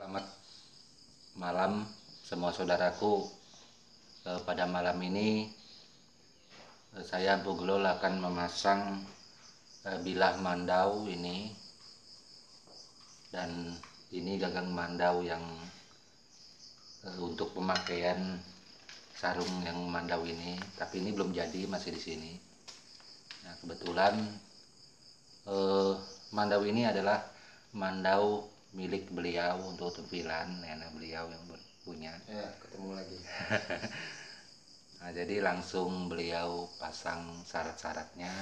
Selamat malam semua saudaraku. Pada malam ini saya Buglol akan memasang bilah mandau ini, dan ini gagang mandau yang untuk pemakaian sarung yang mandau ini, tapi ini belum jadi, masih di sini. Nah, kebetulan mandau ini adalah mandau milik beliau untuk tempilan, nenek beliau yang punya. Ya, ketemu lagi. Nah, jadi langsung beliau pasang syarat-syaratnya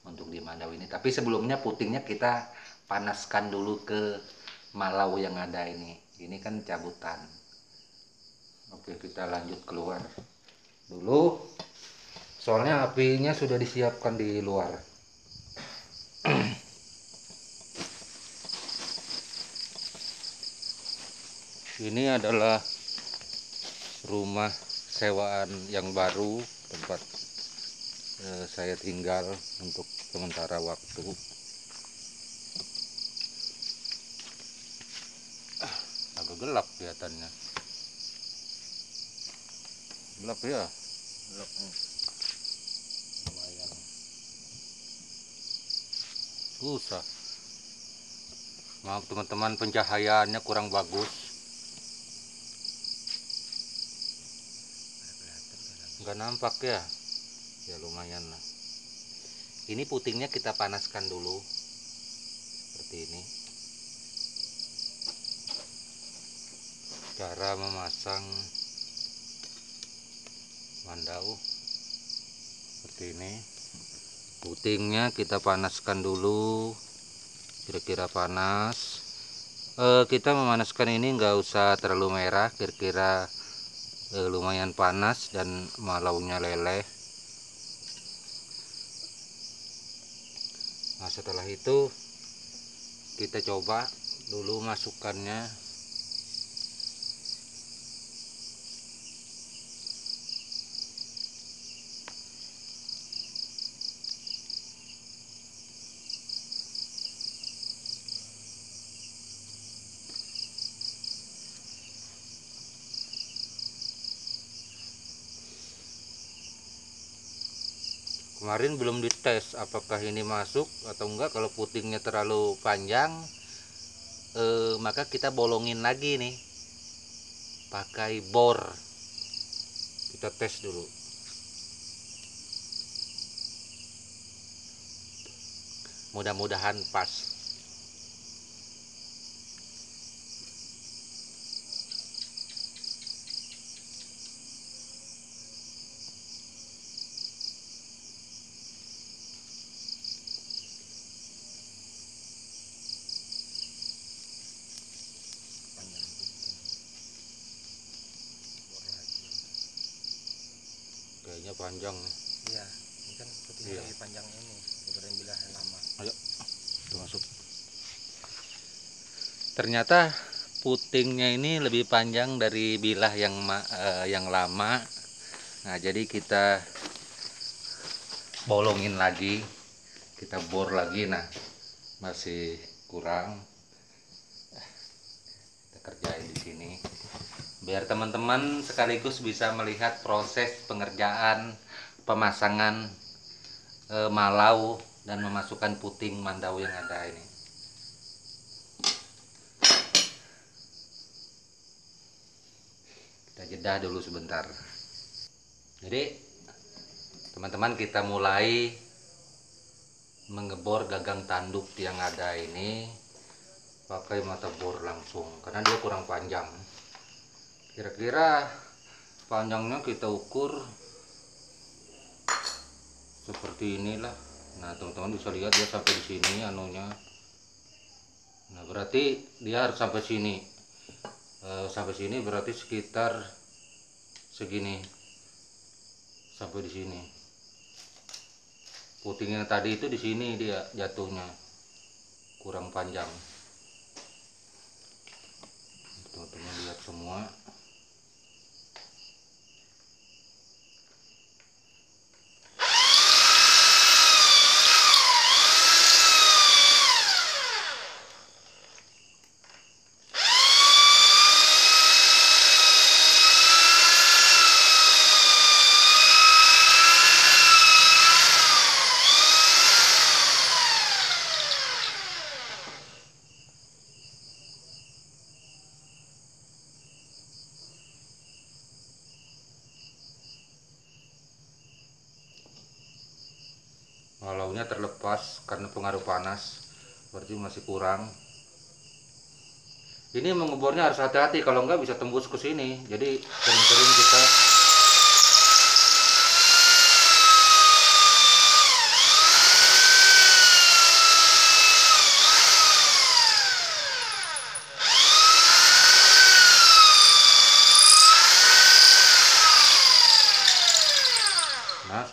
untuk di mandau ini. Tapi sebelumnya putingnya kita panaskan dulu ke malau yang ada ini. Ini kan cabutan. Oke, kita lanjut keluar dulu. Soalnya apinya sudah disiapkan di luar. Ini adalah rumah sewaan yang baru, tempat saya tinggal untuk sementara waktu. Agak gelap kelihatannya. Gelap ya? Gelap. Lumayan. Susah. Maaf teman-teman, pencahayaannya kurang bagus. Nggak nampak ya? Ya lumayan lah. Ini putingnya kita panaskan dulu. Seperti ini. Cara memasang mandau seperti ini. Putingnya kita panaskan dulu, kira-kira panas. Kita memanaskan ini nggak usah terlalu merah, kira-kira lumayan panas dan malaunya leleh. Nah, setelah itu kita coba dulu masukkannya. Kemarin belum dites apakah ini masuk atau enggak. Kalau putingnya terlalu panjang, maka kita bolongin lagi nih pakai bor. Kita tes dulu. Mudah-mudahan pas. Kayaknya panjang. Iya, ini kan putingnya lebih panjang ini daripada yang bilah yang lama. Ayo, itu masuk. Ternyata putingnya ini lebih panjang dari bilah yang lama. Nah, jadi kita bolongin lagi, kita bor lagi. Nah, masih kurang. Kita kerjain di sini biar teman-teman sekaligus bisa melihat proses pengerjaan pemasangan malau dan memasukkan puting mandau yang ada ini. Kita jeda dulu sebentar. Jadi teman-teman, kita mulai mengebor gagang tanduk yang ada ini pakai mata bor langsung karena dia kurang panjang. Kira-kira panjangnya kita ukur seperti inilah. Nah, teman-teman bisa lihat dia sampai di sini anunya. Nah, berarti dia harus sampai sini. Sampai sini berarti sekitar segini. Sampai di sini. Putingnya tadi itu di sini dia jatuhnya. Kurang panjang. Teman-teman lihat semua. malaunya terlepas karena pengaruh panas, berarti masih kurang. Ini mengebornya harus hati-hati, kalau enggak bisa tembus ke sini. Jadi sering-sering kita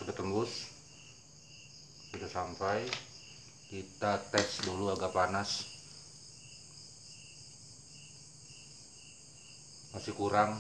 sudah tembus, sudah sampai. Kita tes dulu agak panas, masih kurang.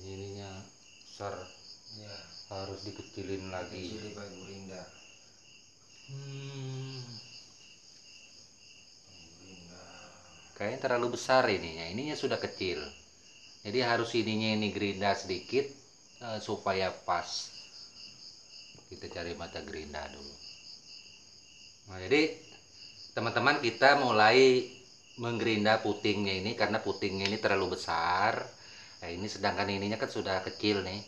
Ininya besar, Ya, harus dikecilin lagi. kecil Pak Gurinda. Kayaknya terlalu besar ininya sudah kecil. Jadi harus ininya ini gerinda sedikit supaya pas. Kita cari mata gerinda dulu. Nah, jadi teman-teman kita mulai menggerinda putingnya ini karena putingnya ini terlalu besar. Nah, ini sedangkan ininya kan sudah kecil nih.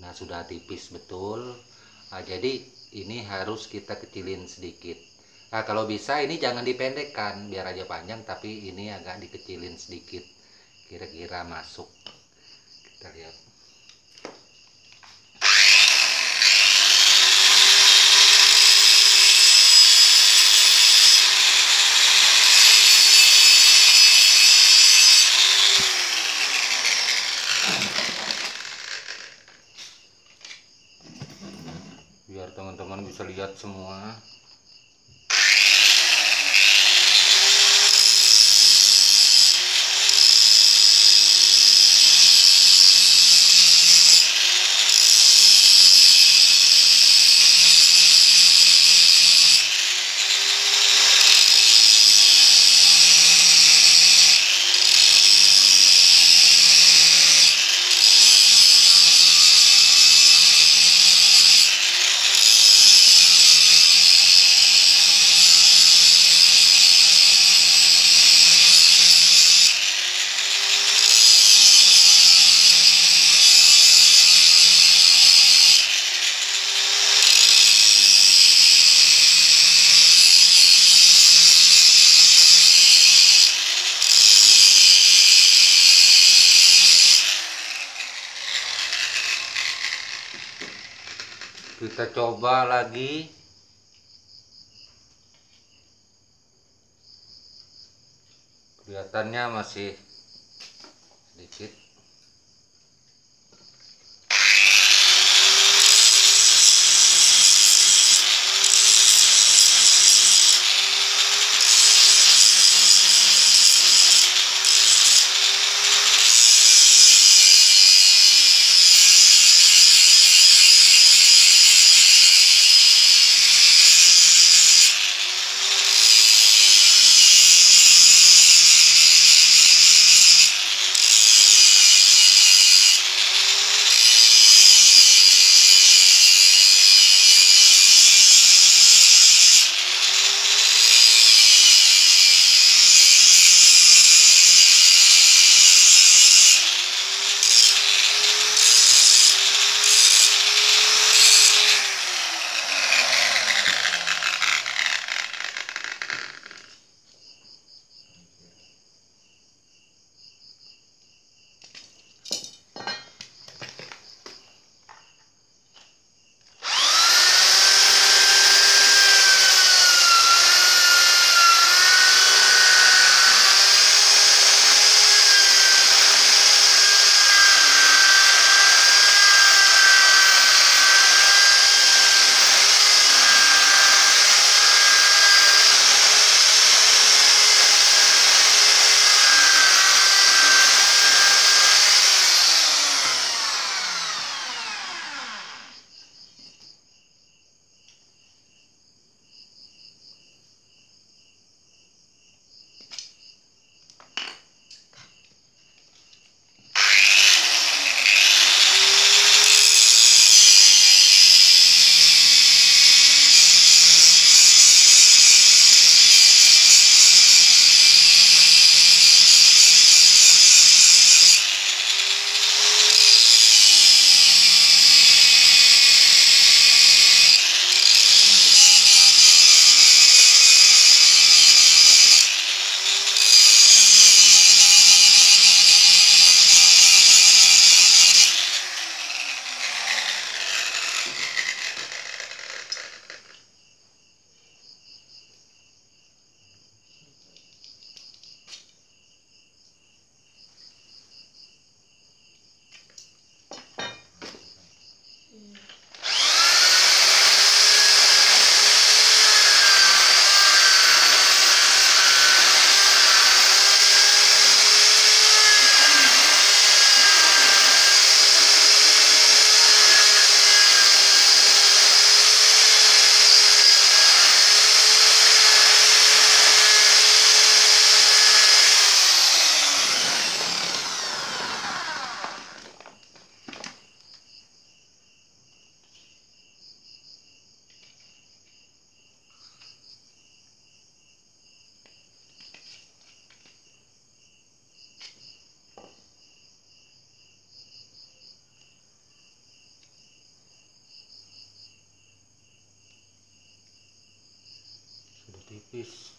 Nah, sudah tipis betul. Nah, jadi ini harus kita kecilin sedikit. Nah, kalau bisa ini jangan dipendekkan, biar aja panjang, tapi ini agak dikecilin sedikit. Kira-kira masuk. Kita lihat. Biar teman-teman bisa lihat semua. Kita coba lagi. Kelihatannya masih sedikit. tipis.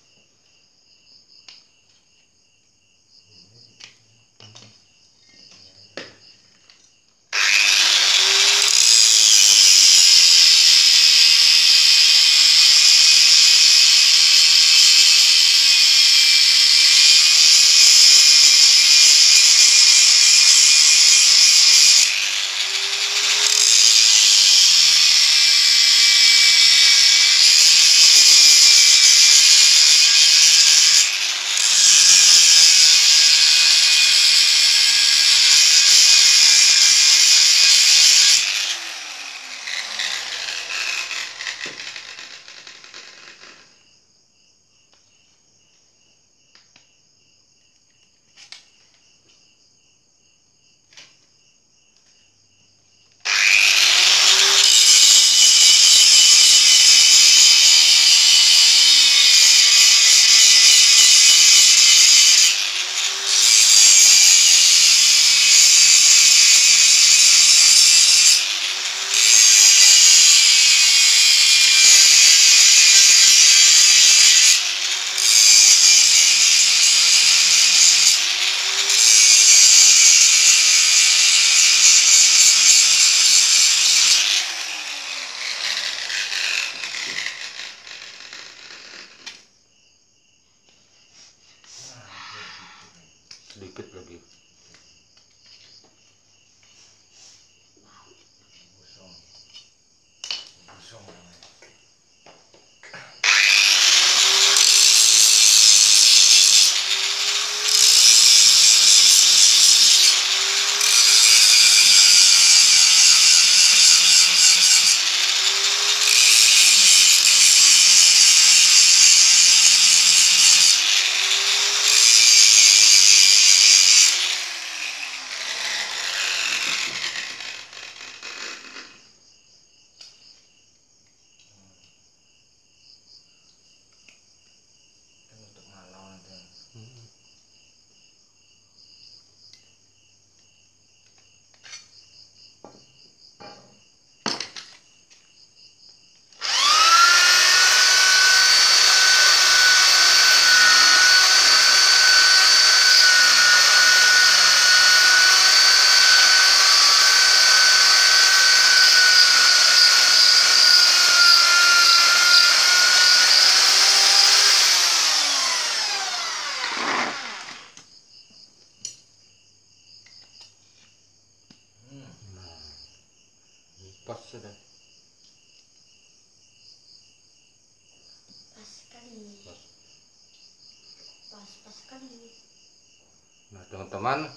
Sedikit lagi. Untuk malau nanti. Pas sudah. Pas sekali. Pas sekali. Nah teman-teman,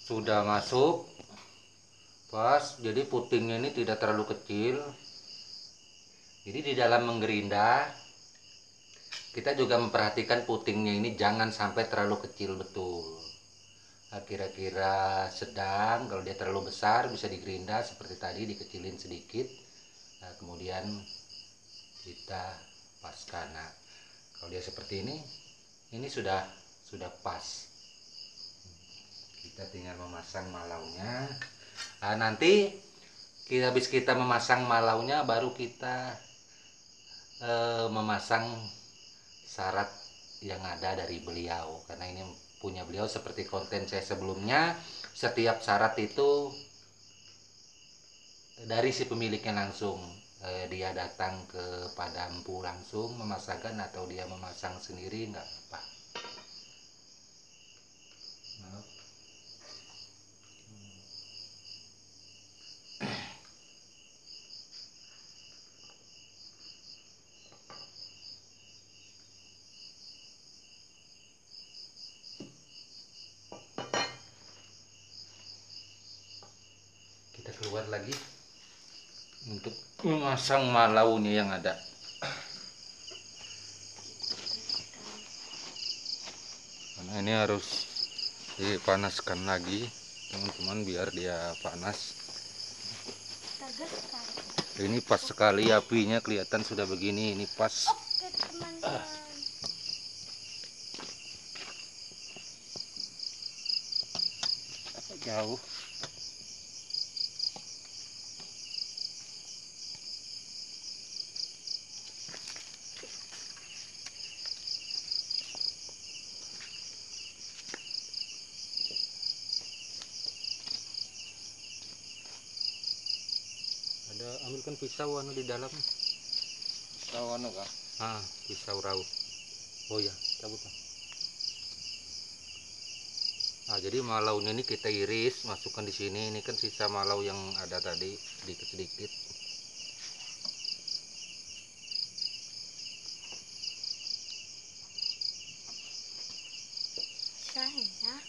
sudah masuk pas, jadi putingnya ini tidak terlalu kecil. Jadi di dalam menggerinda kita juga memperhatikan putingnya ini jangan sampai terlalu kecil, betul. Kira-kira sedang. Kalau dia terlalu besar bisa digerinda seperti tadi, dikecilin sedikit. Nah kemudian kita paskan. Nah kalau dia seperti ini sudah pas. Kita tinggal memasang malaunya. Nah, nanti habis kita memasang malaunya, baru kita memasang syarat yang ada dari beliau. Karena ini punya beliau, seperti konten saya sebelumnya, setiap syarat itu dari si pemiliknya langsung. Dia datang ke Padampu langsung memasangkan, atau dia memasang sendiri, nggak apa-apa. Kita keluar lagi untuk memasang malaunya yang ada. Karena ini harus dipanaskan lagi teman-teman, biar dia panas. Ini pas sekali apinya, kelihatan sudah begini, ini pas. Oke teman-teman. Jauh. ambilkan pisau anu di dalam. Tahu anu kah? Pisau rauh. Oh ya, cabut lah. Nah, jadi malaunya ini kita iris, masukkan di sini. Ini kan sisa malau yang ada tadi, sedikit-sedikit. Saya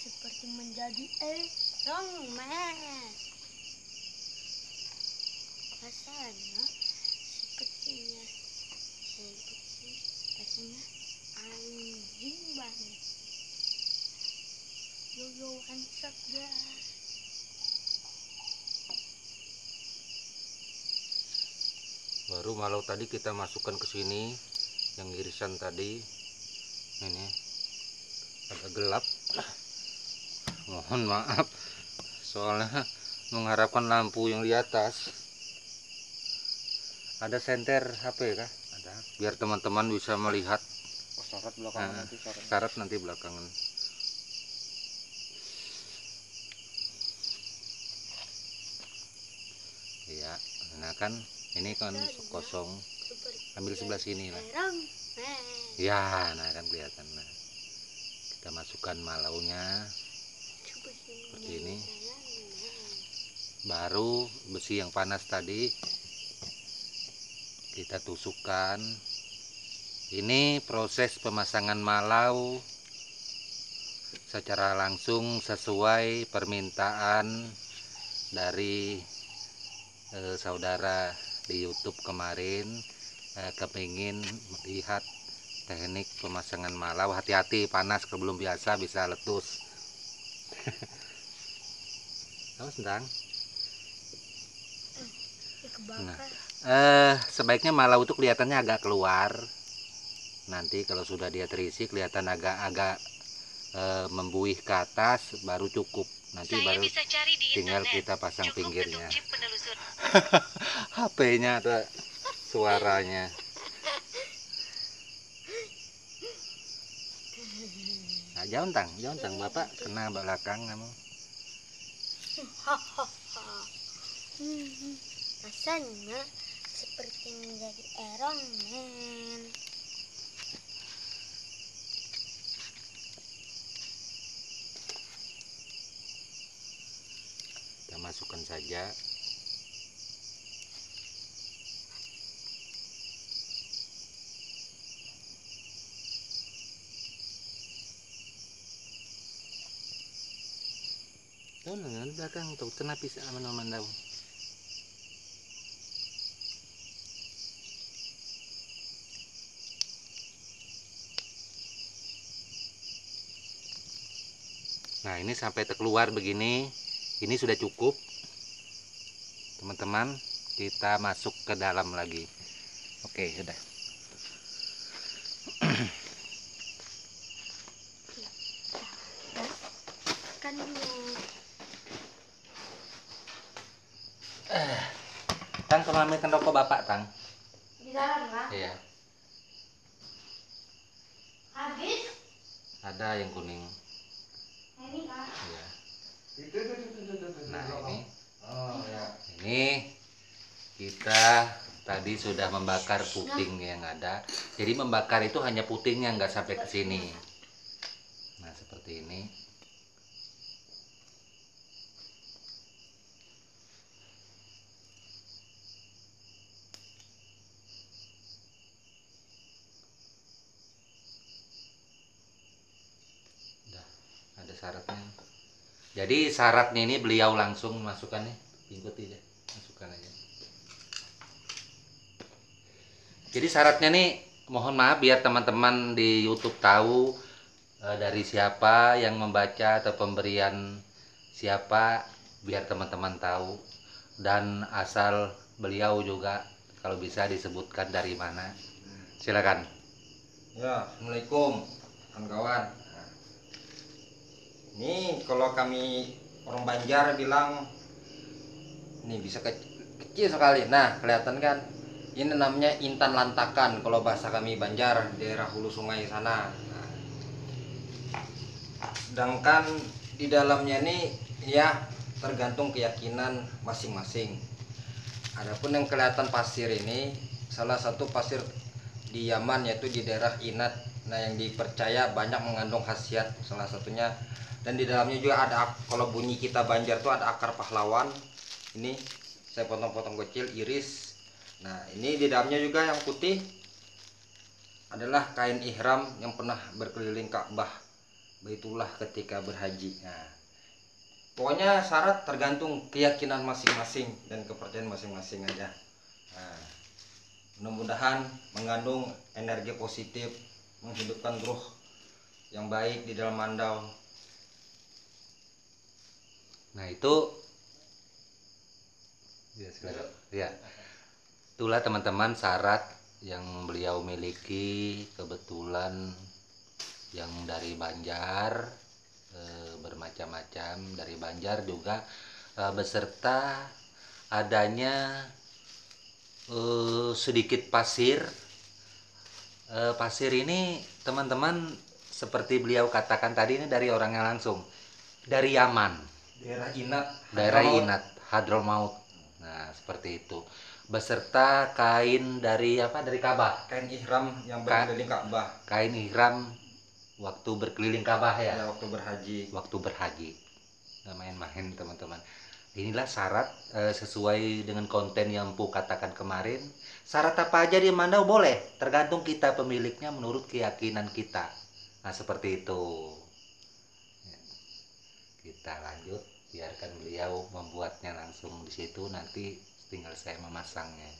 seperti menjadi Ironman. Rasanya sepertinya rasanya anjing banget. Yoyoan sabda. Baru malau tadi kita masukkan ke sini, yang irisan tadi. Ini agak gelap. Mohon maaf, soalnya mengharapkan lampu yang di atas. Ada senter HP kah? Ada. Biar teman-teman bisa melihat. Oh, syarat belakangan nanti syarat. Syarat nanti belakangan. Iya, nah kan ini kan kosong. Ambil sebelah sini lah. Ya, nah kan kelihatan. Nah, kita masukkan malaunya seperti ini. Baru besi yang panas tadi kita tusukkan. Ini proses pemasangan malau secara langsung sesuai permintaan dari saudara di YouTube kemarin. Kepingin melihat teknik pemasangan malau. Hati-hati, panas, kalau belum biasa bisa letus. Awas Ndang. Nah, sebaiknya malau itu kelihatannya agak keluar. Nanti kalau sudah dia terisi kelihatan agak-agak membuih ke atas, baru cukup. Nanti Saya baru bisa cari di tinggal internet. kita pasang Cukup pinggirnya. ketuk chip penelusur. HP-nya ada suaranya. Nah, jangan tang, Bapak kena belakang kamu. Rasanya seperti menjadi Ironman. Kita masukkan saja. Tahu nggak di belakang tuh kenapa bisa aman-aman tahu. Nah, ini sampai terkeluar begini, ini sudah cukup teman-teman. Kita masuk ke dalam lagi. Oke, sudah. Kan Tang, tolong ambilkan rokok Bapak, Tang. di dalam kan? Iya, Habis? ada yang kuning. Ini kan? Iya. Itu. Nah, ini. Oh ya. Ini kita tadi sudah membakar puting yang ada. Jadi membakar itu hanya putingnya, nggak sampai ke sini. Nah, seperti ini. Udah, ada syaratnya. Jadi syaratnya ini beliau langsung masukkan nih, ikuti deh, masukkan aja. Jadi syaratnya nih, mohon maaf biar teman-teman di YouTube tahu dari siapa yang membaca atau pemberian siapa, biar teman-teman tahu, dan asal beliau juga kalau bisa disebutkan dari mana. Silakan. Ya, assalamualaikum kawan-kawan. Ini kalau kami orang Banjar bilang ini bisa kecil sekali. Nah, kelihatan kan? Ini namanya intan lantakan kalau bahasa kami Banjar, daerah hulu sungai sana. Nah, sedangkan di dalamnya ini ya tergantung keyakinan masing-masing. Adapun yang kelihatan pasir ini salah satu pasir di Yaman, yaitu di daerah Inat. Nah, yang dipercaya banyak mengandung khasiat salah satunya, dan di dalamnya juga ada, kalau bunyi kita Banjar tuh ada akar pahlawan. Ini saya potong-potong kecil, iris. Nah, ini di dalamnya juga yang putih adalah kain ihram yang pernah berkeliling Ka'bah Baitullah ketika berhaji. Nah, pokoknya syarat tergantung keyakinan masing-masing dan kepercayaan masing-masing aja. Nah, mudah-mudahan mengandung energi positif, menghidupkan ruh yang baik di dalam mandau. Nah itu ya, silakan. Ya, itulah teman-teman syarat yang beliau miliki, kebetulan yang dari Banjar, bermacam-macam dari Banjar juga, beserta adanya sedikit pasir. Pasir ini teman-teman seperti beliau katakan tadi, ini dari orangnya langsung dari Yaman, Daerah Inat, daerah Hadramaut. Inat, Hadramaut. Nah seperti itu, beserta kain dari apa, dari Ka'bah, Kain ihram yang berkeliling Ka'bah. kain ihram waktu berkeliling Ka'bah ya, Ya, waktu berhaji. waktu berhaji. Nggak main-main teman-teman. Inilah syarat, sesuai dengan konten yang Empu katakan kemarin. Syarat apa aja di Mandau boleh, tergantung kita pemiliknya menurut keyakinan kita. Nah seperti itu. Kita lanjut, biarkan beliau membuatnya langsung di situ, nanti tinggal saya memasangnya.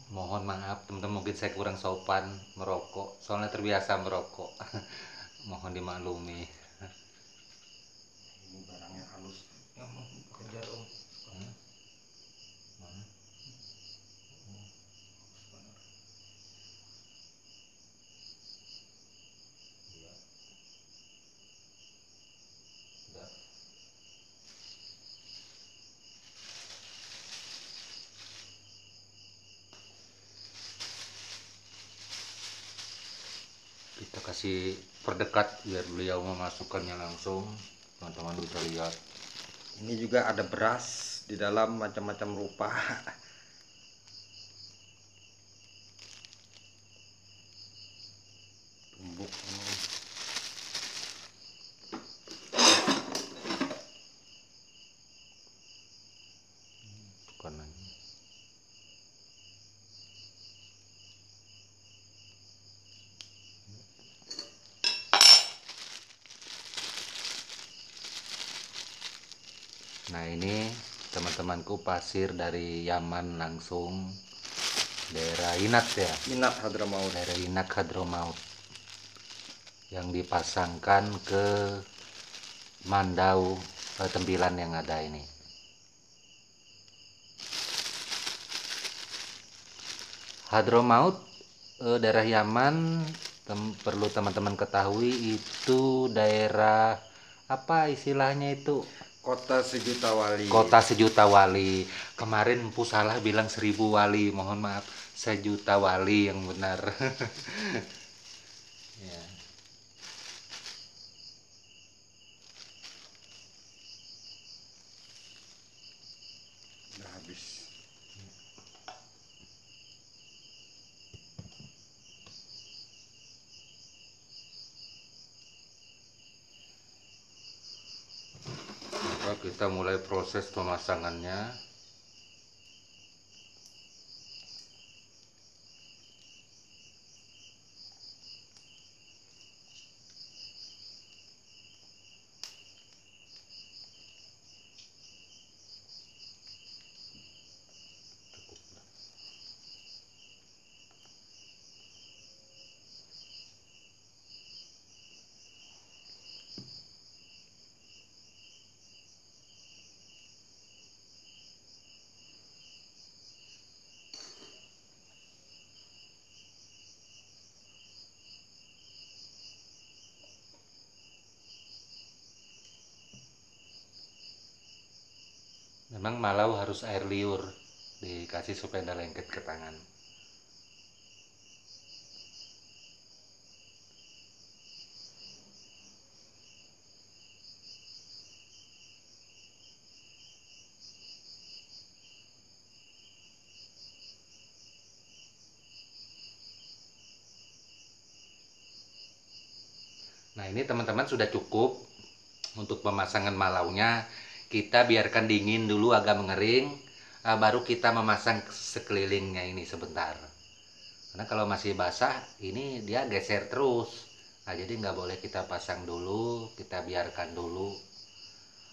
Mohon maaf teman-teman, mungkin saya kurang sopan merokok, soalnya terbiasa merokok. Mohon dimaklumi. Ini barangnya halus. Ya, kejar om. Mana? Iya. Udah. Kita kasih perdekat biar beliau memasukkannya langsung, teman-teman bisa lihat. Ini juga ada beras di dalam macam-macam rupa. Tumbuk ini. Tekanannya. Nah ini teman-temanku pasir dari Yaman langsung, daerah Inat ya, Inat Hadramaut. daerah Inat Hadramaut, yang dipasangkan ke mandau, tempilan yang ada ini. Hadramaut, daerah Yaman, perlu teman-teman ketahui itu daerah apa istilahnya itu, Kota sejuta wali. kota sejuta wali. Kemarin Empu salah bilang 1000 wali, mohon maaf, sejuta wali yang benar. Ya. Udah habis. Maka kita mulai proses pemasangannya. Memang malau harus air liur dikasih supaya ada lengket ke tangan. Nah ini teman-teman sudah cukup untuk pemasangan malaunya. Kita biarkan dingin dulu agak mengering, baru kita memasang sekelilingnya ini sebentar. Karena kalau masih basah ini dia geser terus. Nah jadi nggak boleh kita pasang dulu, kita biarkan dulu.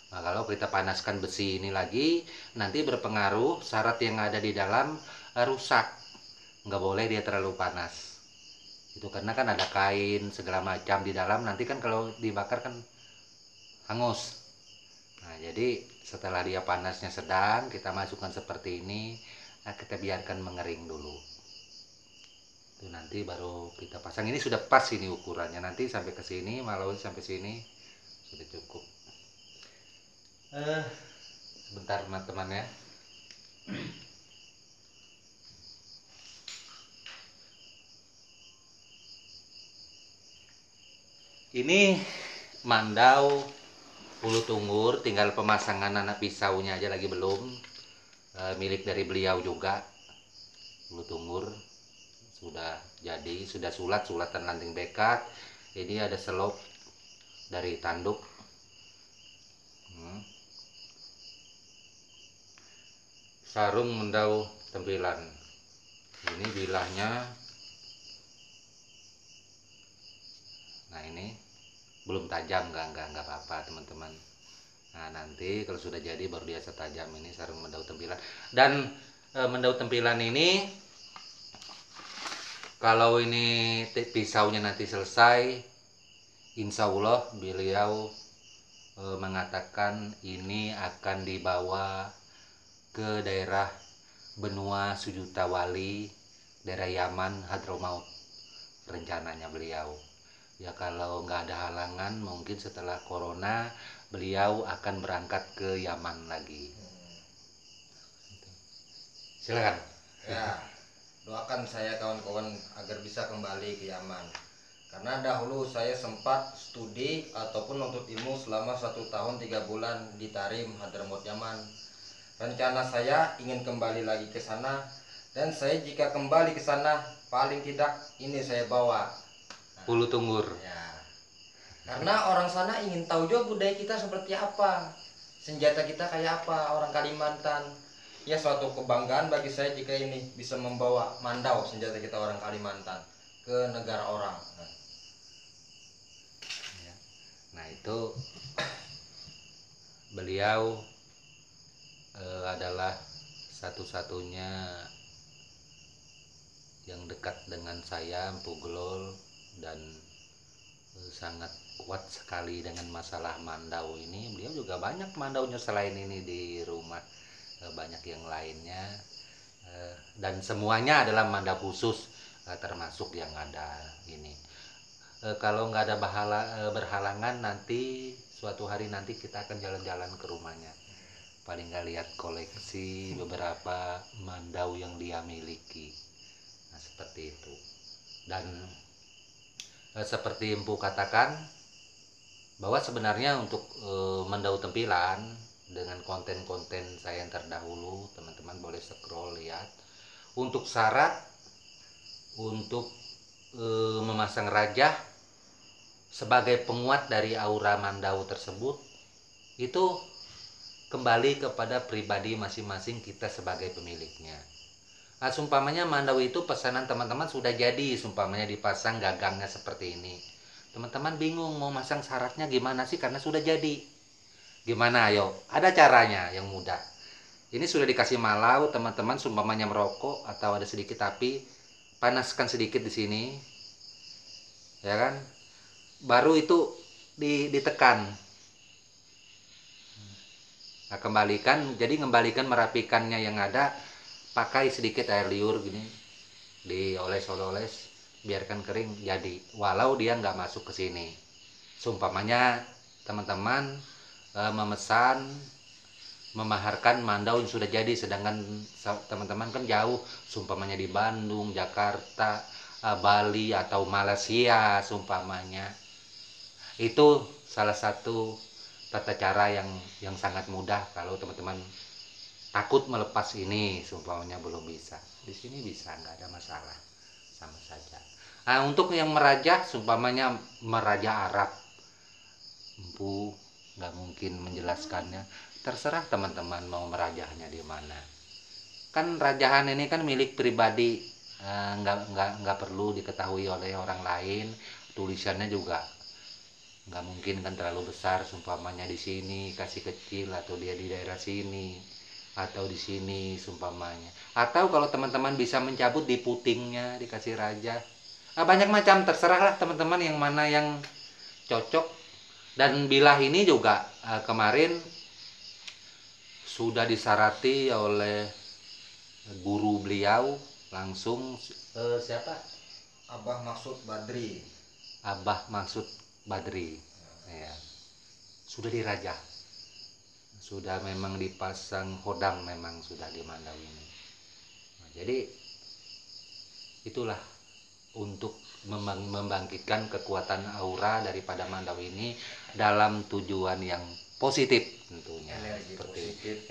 Nah kalau kita panaskan besi ini lagi, nanti berpengaruh sarat yang ada di dalam rusak. Nggak boleh dia terlalu panas. Itu karena kan ada kain segala macam di dalam, nanti kan kalau dibakar kan hangus. Nah jadi setelah dia panasnya sedang, kita masukkan seperti ini. Nah, kita biarkan mengering dulu. Itu nanti baru kita pasang. Ini sudah pas ini ukurannya. Nanti sampai ke sini, malau sampai sini sudah cukup. Sebentar teman-teman ya. Ini mandau Ulu Tunggur, tinggal pemasangan anak pisaunya aja lagi belum. Milik dari beliau juga. Ulu Tunggur sudah jadi, sudah sulatan landing bekat. Ini ada selop dari tanduk. Sarung mendau tempilan. Ini bilahnya. Nah ini belum tajam, nggak apa-apa teman-teman. Nah nanti kalau sudah jadi baru dia setajam ini sarung mendau tempilan. Dan mendau tempilan ini kalau ini pisaunya nanti selesai, insya Allah beliau mengatakan ini akan dibawa ke daerah benua Sujuta Wali, daerah Yaman, Hadramaut rencananya beliau. Ya kalau nggak ada halangan mungkin setelah corona beliau akan berangkat ke Yaman lagi. Silakan. Ya, doakan saya kawan-kawan agar bisa kembali ke Yaman. Karena dahulu saya sempat studi ataupun nuntut ilmu selama 1 tahun 3 bulan di Tarim, Hadramaut, Yaman. Rencana saya ingin kembali lagi ke sana, dan saya jika kembali ke sana paling tidak ini saya bawa Ulu Tunggur. ya. Karena orang sana ingin tahu juga budaya kita seperti apa, senjata kita kayak apa, orang Kalimantan. Ya suatu kebanggaan bagi saya jika ini bisa membawa mandau senjata kita orang Kalimantan ke negara orang. Nah itu beliau adalah satu-satunya yang dekat dengan saya, Empu Gelol, dan sangat kuat sekali dengan masalah mandau ini. Beliau juga banyak mandaunya selain ini di rumah, banyak yang lainnya, dan semuanya adalah mandau khusus, termasuk yang ada ini. Kalau nggak ada berhalangan nanti suatu hari nanti kita akan jalan-jalan ke rumahnya, paling nggak lihat koleksi beberapa mandau yang dia miliki. Nah seperti itu. Dan seperti Empu katakan bahwa sebenarnya untuk mandau tempilan dengan konten-konten saya yang terdahulu, teman-teman boleh scroll lihat. Untuk syarat untuk memasang rajah sebagai penguat dari aura mandau tersebut itu kembali kepada pribadi masing-masing kita sebagai pemiliknya. Nah, sumpamanya mandau itu pesanan teman-teman sudah jadi, sumpamanya dipasang gagangnya seperti ini. Teman-teman bingung mau masang syaratnya gimana sih karena sudah jadi. Gimana ayo? Ada caranya yang mudah. Ini sudah dikasih malau, teman-teman sumpamanya merokok atau ada sedikit api, panaskan sedikit di sini. Ya kan? Baru itu ditekan. Nah, kembalikan, jadi ngembalikan merapikannya yang ada, pakai sedikit air liur gini, dioles-oles, biarkan kering jadi. Walau dia nggak masuk ke sini. Sumpamanya teman-teman memesan, memaharkan mandau yang sudah jadi, sedangkan teman-teman kan jauh, sumpamanya di Bandung, Jakarta, Bali atau Malaysia, sumpamanya. Itu salah satu tata cara yang sangat mudah kalau teman-teman takut melepas ini, sumpahnya belum bisa. Di sini bisa, nggak ada masalah, sama saja. Nah, untuk yang meraja, seumpamanya meraja Arab, empu nggak mungkin menjelaskannya. Terserah teman-teman mau merajahnya di mana. Kan rajahan ini kan milik pribadi, nggak perlu diketahui oleh orang lain. Tulisannya juga nggak mungkin kan terlalu besar, seumpamanya di sini kasih kecil, atau dia di daerah sini, atau di sini seumpamanya. Atau kalau teman-teman bisa mencabut di putingnya dikasih raja. Banyak macam, terserahlah teman-teman yang mana yang cocok. Dan bilah ini juga kemarin sudah disarati oleh guru beliau langsung, siapa? Abah Maksud Badri. Abah Maksud Badri. Ya. Sudah dirajah. Sudah memang dipasang hodam, memang sudah di Mandaw ini. Nah, jadi itulah untuk membangkitkan kekuatan aura daripada Mandaw ini dalam tujuan yang positif tentunya,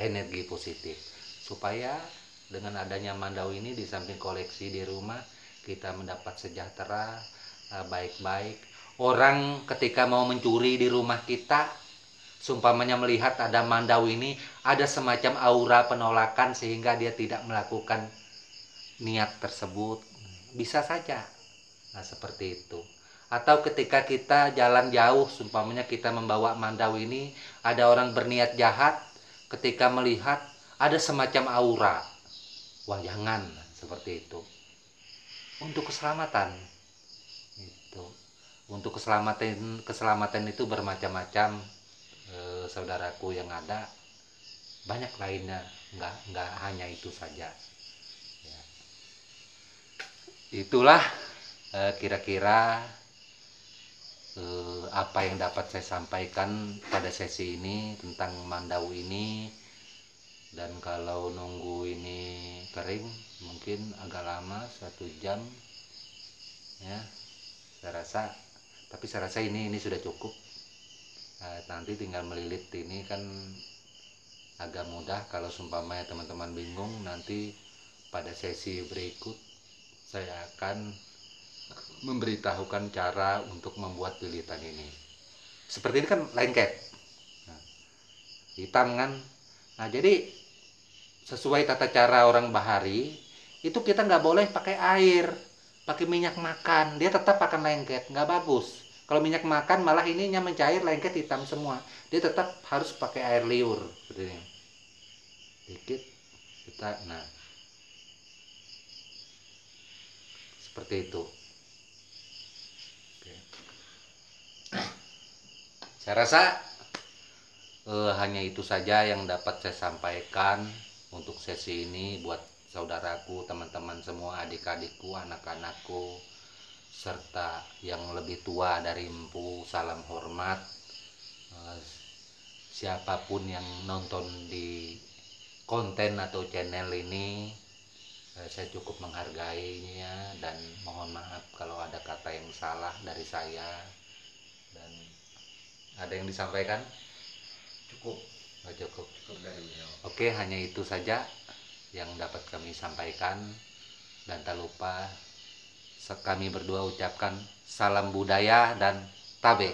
energi positif, supaya dengan adanya Mandaw ini di samping koleksi di rumah kita mendapat sejahtera, baik-baik. Orang ketika mau mencuri di rumah kita, seumpamanya melihat ada Mandaw ini, ada semacam aura penolakan sehingga dia tidak melakukan niat tersebut, bisa saja. Nah, seperti itu. Atau ketika kita jalan jauh, seumpamanya kita membawa Mandaw ini, ada orang berniat jahat, ketika melihat ada semacam aura, wah jangan, seperti itu. Untuk keselamatan itu, untuk keselamatan itu bermacam-macam, saudaraku yang ada, banyak lainnya, nggak hanya itu saja. Ya. Itulah kira-kira apa yang dapat saya sampaikan pada sesi ini tentang Mandaw ini. Dan kalau nunggu ini kering mungkin agak lama, 1 jam ya, saya rasa. Tapi saya rasa ini sudah cukup. Nanti tinggal melilit ini kan agak mudah. Kalau seumpamanya teman-teman bingung, nanti pada sesi berikut saya akan memberitahukan cara untuk membuat lilitan ini. Seperti ini kan lengket, nah, hitam kan. Nah, jadi sesuai tata cara orang bahari itu kita nggak boleh pakai air, pakai minyak makan, dia tetap akan lengket, nggak bagus. Kalau minyak makan malah ininya mencair, lengket hitam semua. Dia tetap harus pakai air liur seperti ini. Dikit kita, nah seperti itu. Oke. Saya rasa hanya itu saja yang dapat saya sampaikan untuk sesi ini buat saudaraku, teman-teman semua, adik-adikku, anak-anakku, serta yang lebih tua dari empu. Salam hormat. Siapapun yang nonton di konten atau channel ini, saya cukup menghargainya dan mohon maaf kalau ada kata yang salah dari saya. Dan ada yang disampaikan? Cukup. Oh, cukup Dari beliau. Oke, hanya itu saja yang dapat kami sampaikan. Dan tak lupa kami berdua ucapkan salam budaya dan tabe.